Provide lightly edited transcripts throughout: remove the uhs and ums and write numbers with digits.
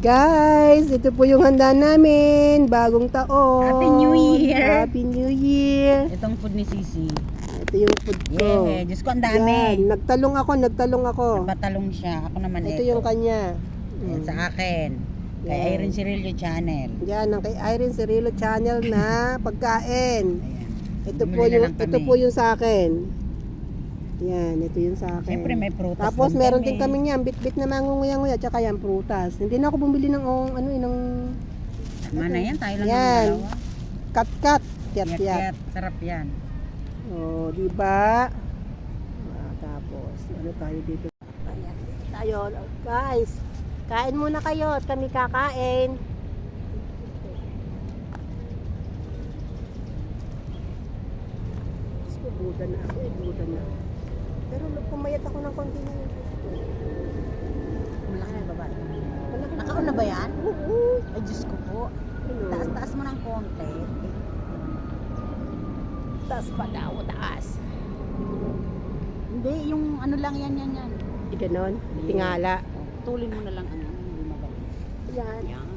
Guys, ito po yung handa namin. Bagong taon. Happy New Year! Happy New Year! Itong food ni Sisi. Ito yung food ko. Yeah, Diyos ko, ang dami. Yan, nagtalong ako. Batalong siya. Ako naman Ito yung kanya. Yan, sa akin. Kay Yan. Irene Cirillo Channel. Yan, ang kay Irene Cirillo Channel na pagkain. Ayan. Ito po Bumili na yung lang kami. ito po yung sa akin. Yan, ito yung sa akin. Siyempre may prutas. Tapos doon meron kami. din kami niyan, bit-bit na mangunguya-nguya tsaka yan prutas. Hindi na ako bumili ng ng Tama na yan, tayo lang Yan. ng dalawa. kat-kat. Yat. Yat-yat. Sarap yan. Oh, di ba? Tapos ano tayo dito? Ayan, tayo guys. Kain muna kayo at kami kakain. Gusto buda na ako, buda na. Pero pumayat ako ng konti na yun. Malaki na babae. Malaki. Nakaon na ba yan? Oo. Ay, Diyos ko po. Ano? Taas-taas mo ng konti. Taas pa daw, taas. Hindi, yung ano lang yan. Di ganon, tingala. Tulin mo na lang ang hindi magaling. Yan. Yan.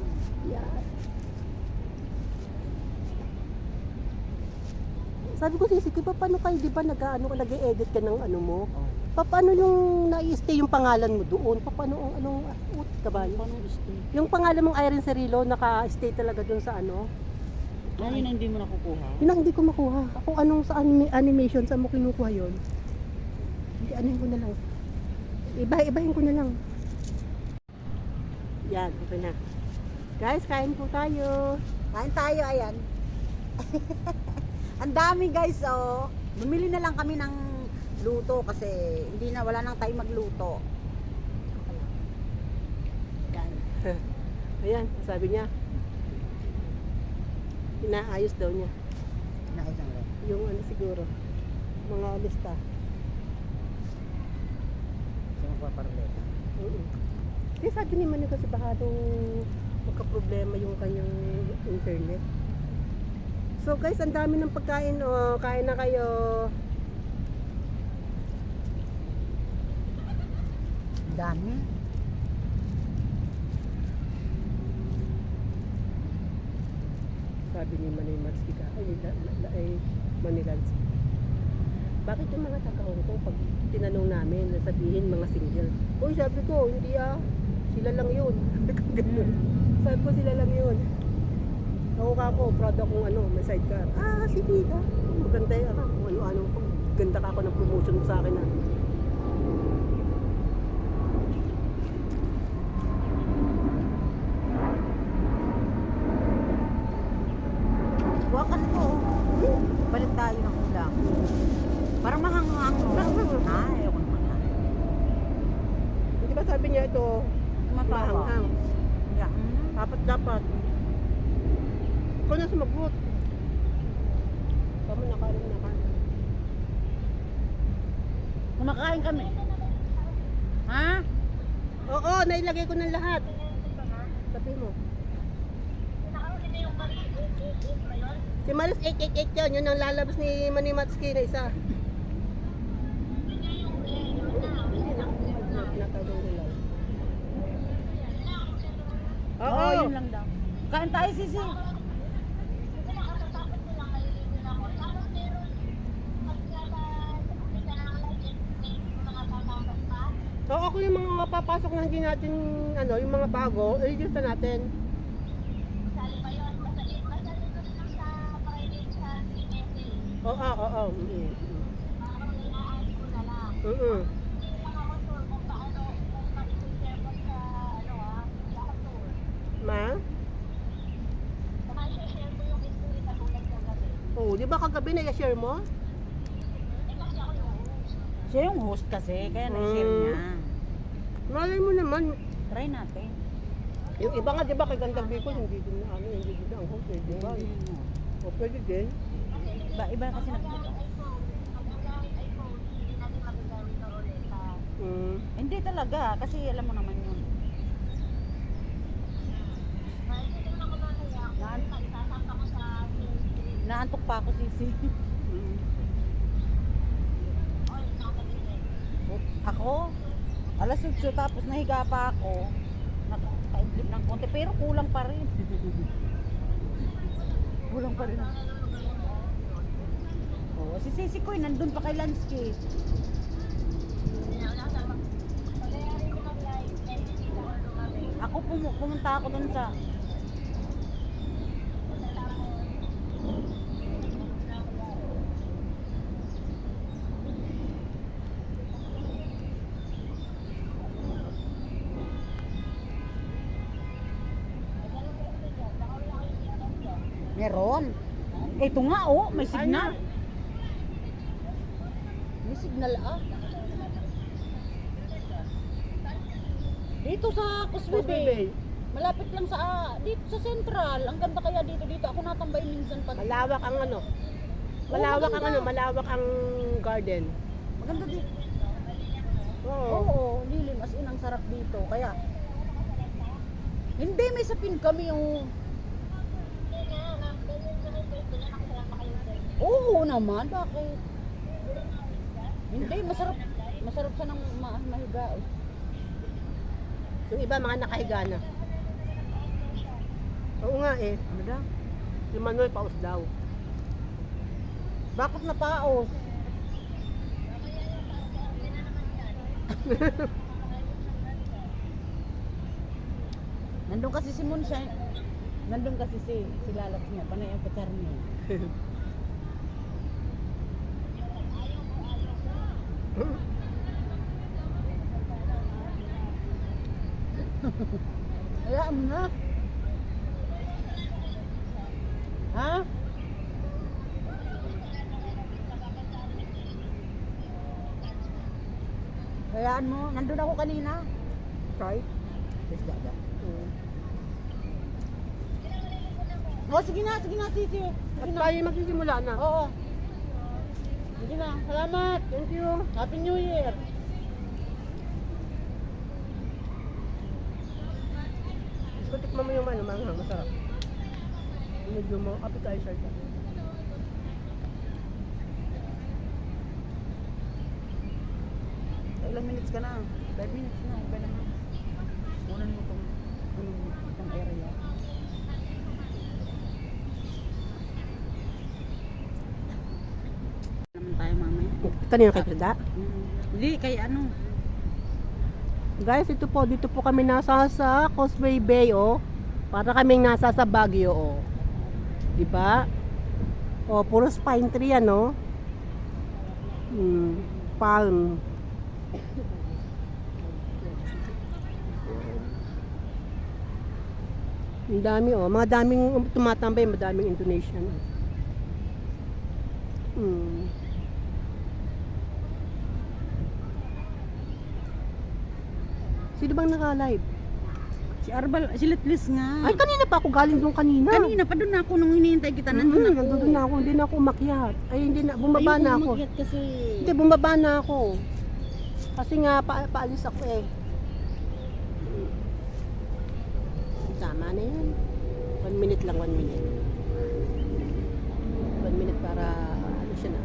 Yan. Sabi ko, Sisi, paano kayo, di ba nag-e-edit ka ng ano mo? Oh. Paano yung na-stay yung pangalan mo doon? Paano anong ka ba? Paano stay? Yung pangalan mong Irene Cirillo, naka-stay talaga doon sa ano? Ano yun ang hindi mo nakukuha? Yun ang hindi ko makuha. Kung anong sa animation, saan mo kinukuha yun? Hindi, anuhin ko na lang. Ibahin ko na lang. Yan, okay na. Guys, kain po tayo. Kain tayo, ayan. Ang dami guys, oh. Bumili na lang kami ng luto kasi wala nang tayo magluto. Yan. Ayan, sabi niya. Inaayos daw niya. Naisang rin. Yung ano siguro, mga lista. Siya magpaparleta. Kasi sabi ni Manu kasi baka nung magka-problema yung kanyang internet. So guys, ang dami ng pagkain. Oh, kain na kayo. Dami. Sabi ni Manoy Matsika, ay Manilans. Bakit yung mga taga-Hong Kong pag tinanong namin, sabihin mga single? Uy, sabi ko, hindi sila lang yun. Sabi ko, sila lang yun. Ako proud akong may sidecar. Si Tita. Maganda yan. Ano, ganda ka ako ng promotion mo sa akin. Wakan ko. Balik tayo ng ulam. Parang mahanghang mo. Ayoko naman na. Hindi ba sabi niya ito, mahanghang? Yeah. Dapat. Ikaw na sumagot. Tama na kanin. Kumakain kami. Ha? Oo, nailagay ko ng lahat. Sabi mo. Si Maris 888 yun. Yun ang lalabas ni Manny Matsuki na isa. Oo, yun lang daw. Kain tayo, Sisi. So, ako yung mga mapapasok na hindi natin, yung mga bago, i-reduce na natin. Oo. Ma? Oh, di ba kagabi na-share mo? Siya yung host kasi, kaya na-share niya. Malay mo naman, Try natin. yung iba nga di ba kay Gandang Bicol, hindi din ang host, di ba? O pwede din. Iba kasi nagdito. Hindi talaga, kasi alam mo naman yun. Naantok pa ako, Sisi. Ako? Alas 8 tapos nahiga pa ako. kaidlip ng konti, pero kulang pa rin. Kulang pa rin. Oh, si Sisi Koy nandun pa kay Lansky. Ako pumunta ako dun sa meron. Ito nga oh, may signal. May signal ah. Dito sa Causeway Bay. Malapit lang sa dito sa Central. Ang ganda kaya dito ako natambay minsan pag Malawak ang ano. Malawak ang ano, malawak ang garden. maganda dito. Oo. Oo, lilim as in ang sarap dito. Kaya hindi may sapin kami yung Oo naman, bakit? Hindi, masarap. Masarap siya ng mahiga. Eh. Yung iba mga nakahiga na. Oo nga eh. Ano daw? Si Manuel paus daw. Bakit napaos? Nandun kasi si Moonshine. Nandun kasi si Lalak niya. Panay ang patsar niya. Hayaan mo na. Ha? Hayaan mo. Nandun ako kanina. Right? Yes, dada. Oh, sige na, Sisi. At Sige na. tayo magsisimula na. Oo. Sige na. Salamat. Thank you. Happy New Year. Gusto tikman mo yung ano, manghang, masarap. Medyo mo, appetizer ka. Ilang minutes ka na? 5 minutes na. Iba naman. Unan mo itong area. Naman tayo mamaya. Kanina kayo da? Hindi, kay ano? Guys, ito po, dito po kami nasa sa Causeway Bay, oh. Para kaming nasa sa Baguio, oh. Di ba? Oh, puros pine tree yan, oh. Palm. Ang dami, oh. Mga daming tumatambay, madaming Indonesian. Sino bang naka-live? Si Arbal, si Letlis nga. Ay, kanina pa ako galing doon kanina. Kanina pa doon ako nung hinihintay kita. Nandun ako. Nandun na ako, hindi na ako umakyat. Ay, hindi na, bumaba Ayoko na ako. umakyat kasi. Hindi, bumaba na ako. Kasi nga, paalis ako eh. Tama na yan. 1 minute lang, 1 minute. 1 minute para, ano siya na.